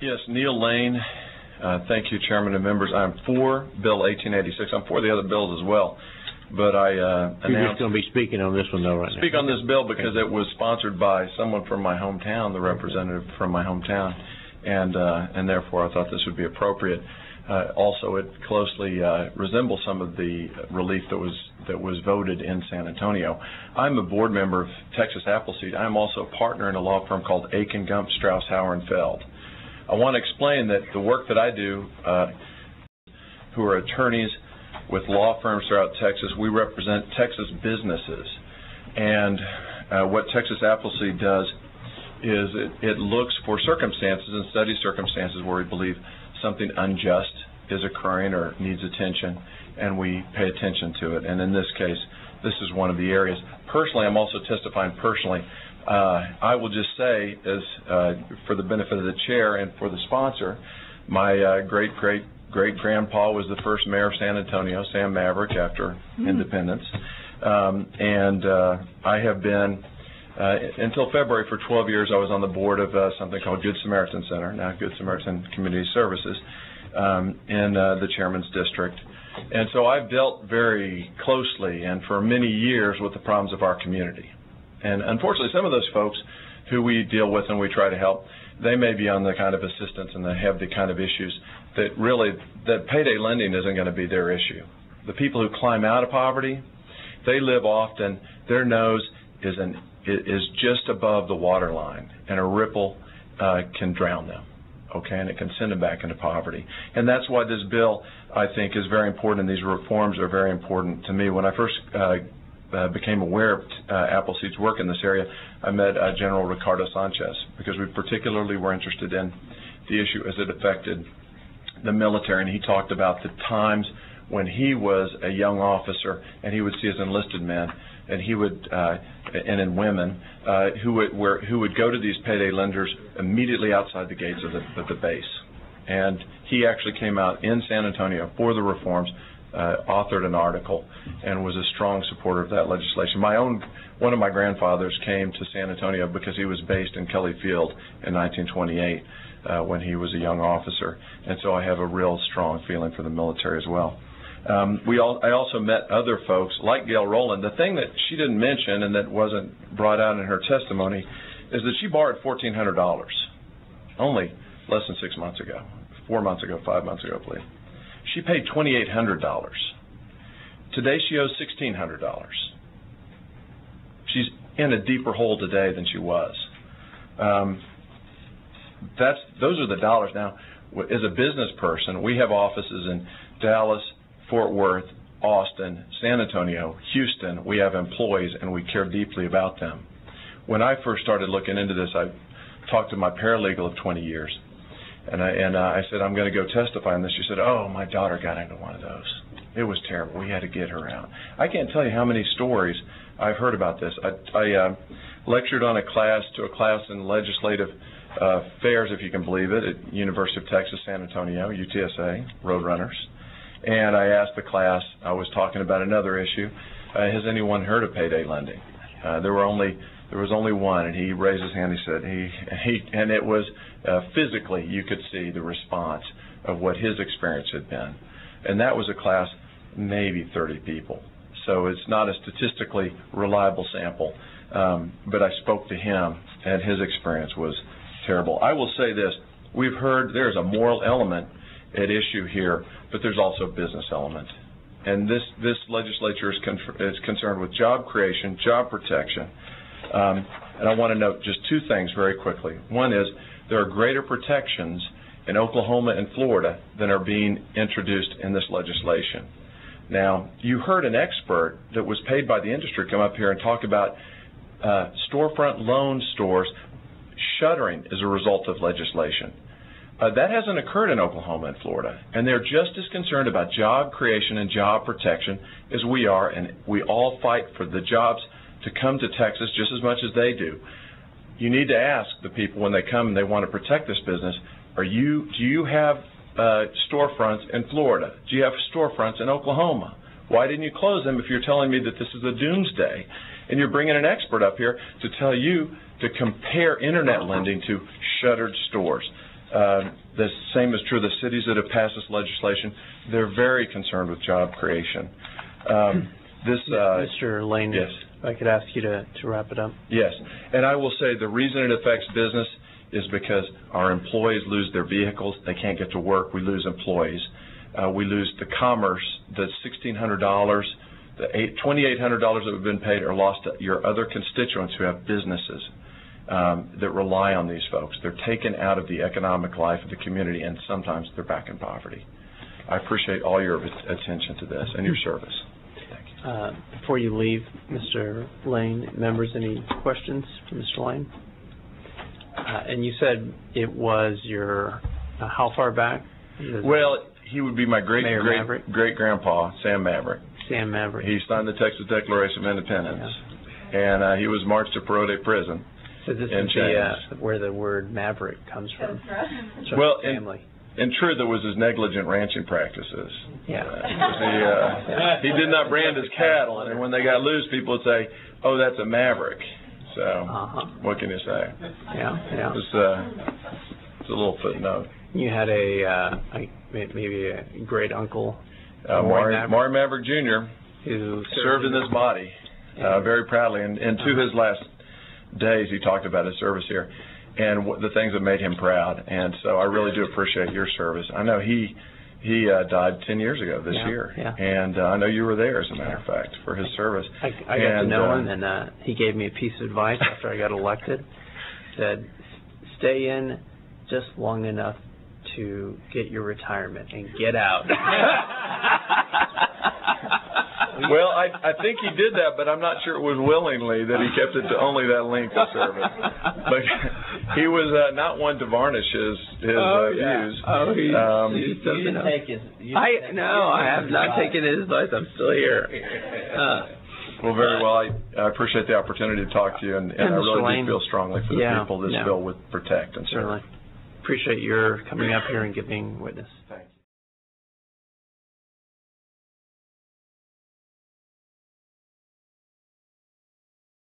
Yes, Neel Lane. Thank you, Chairman and members. I'm for Bill 1886. I'm for the other bills as well. But You're just going to be speaking on this one, though, right now. Speak on this bill because it was sponsored by someone from my hometown, the representative from my hometown, and therefore I thought this would be appropriate. Also, it closely resembles some of the relief that was voted in San Antonio. I'm a board member of Texas Appleseed. I'm also a partner in a law firm called Aiken, Gump, Strauss, Hauer, and Feld. I want to explain that the work that I do, who are attorneys with law firms throughout Texas, we represent Texas businesses. And what Texas Appleseed does is it looks for circumstances and studies circumstances where we believe something unjust is occurring or needs attention, and we pay attention to it. And in this case, this is one of the areas. Personally, I'm also testifying personally. I will just say, as for the benefit of the chair and for the sponsor, my great-grandpa was the first mayor of San Antonio, Sam Maverick, after independence. And I have been, until February, for 12 years, I was on the board of something called Good Samaritan Center, now Good Samaritan Community Services, in the chairman's district. And so I've dealt very closely and for many years with the problems of our community. And unfortunately, some of those folks who we deal with and we try to help, they may be on the kind of assistance and they have the kind of issues that really, that payday lending isn't going to be their issue. The people who climb out of poverty, they live often, their nose is just above the water line, and a ripple can drown them, okay, and it can send them back into poverty. And that's why this bill, I think, is very important, and these reforms are very important to me. When I first became aware of Appleseed's work in this area, I met General Ricardo Sanchez because we particularly were interested in the issue as it affected the military, and he talked about the times when he was a young officer and he would see his enlisted men and he would and women who would go to these payday lenders immediately outside the gates of the base. And he actually came out in San Antonio for the reforms, authored an article, and was a strong supporter of that legislation. One of my grandfathers came to San Antonio because he was based in Kelly Field in 1928 when he was a young officer, and so I have a real strong feeling for the military as well. I also met other folks like Gail Rowland. The thing that she didn't mention and that wasn't brought out in her testimony is that she borrowed $1,400 only less than 6 months ago, 4 months ago, 5 months ago, I believe. She paid $2,800. Today she owes $1,600. She's in a deeper hole today than she was. Those are the dollars. Now, as a business person, we have offices in Dallas, Fort Worth, Austin, San Antonio, Houston. We have employees, and we care deeply about them. When I first started looking into this, I talked to my paralegal of 20 years, and I said, I'm going to go testify on this. She said, oh, my daughter got into one of those. It was terrible. We had to get her out. I can't tell you how many stories I've heard about this. I lectured on a class in legislative affairs, if you can believe it, at University of Texas, San Antonio, UTSA, Roadrunners. And I asked the class, I was talking about another issue, has anyone heard of payday lending? There was only one, and he raised his hand. He said, and it was physically, you could see the response of what his experience had been. And that was a class, maybe 30 people. So it's not a statistically reliable sample, but I spoke to him, and his experience was terrible. I will say this, we've heard there's a moral element at issue here, but there's also a business element. And this legislature is concerned with job creation, job protection. And I want to note just two things very quickly. One is there are greater protections in Oklahoma and Florida than are being introduced in this legislation. Now, you heard an expert that was paid by the industry come up here and talk about storefront loan stores shuttering as a result of legislation. That hasn't occurred in Oklahoma and Florida, and they're just as concerned about job creation and job protection as we are, and we all fight for the jobs to come to Texas just as much as they do. You need to ask the people when they come and they want to protect this business, do you have storefronts in Florida? Do you have storefronts in Oklahoma? Why didn't you close them if you're telling me that this is a doomsday? And you're bringing an expert up here to tell you to compare internet lending to shuttered stores. The same is true of the cities that have passed this legislation. They're very concerned with job creation. Mr. Lane, yes. If I could ask you to wrap it up. Yes, and I will say the reason it affects business is because our employees lose their vehicles. They can't get to work. We lose employees. We lose the commerce. The $1,600, the $2,800 that have been paid are lost to your other constituents who have businesses that rely on these folks. They're taken out of the economic life of the community, and sometimes they're back in poverty. I appreciate all your attention to this and your service. Thank you. Before you leave, Mr. Lane, members, any questions for Mr. Lane? And you said it was your, how far back? Well, he would be my great-grandpa, Sam Maverick. Sam Maverick. He signed the Texas Declaration of Independence, and he was marched to Perote Prison. So this is where the word maverick comes from. That's right. Well, family. In truth, it was his negligent ranching practices. Yeah. He did not brand his cattle, and when they got loose, people would say, "Oh, that's a maverick." So, what can you say? Yeah. It's a little footnote. You had maybe a great uncle, Maury Maverick Jr., who served in this body very proudly, and to his last days, he talked about his service here and the things that made him proud. And so I really do appreciate your service. I know he died 10 years ago this year, and I know you were there, as a matter of fact, for his service. I got to know him, and he gave me a piece of advice after I got elected. Said, stay in just long enough to get your retirement and get out. Well, I think he did that, but I'm not sure it was willingly that he kept it to only that length of service. But he was not one to varnish his views. Oh, he doesn't take his. I have not taken his advice. I'm still here. Well, very well. I appreciate the opportunity to talk to you, and I really do feel strongly for the people this bill would protect and serve. Certainly. Appreciate your coming up here and giving witness. Thanks.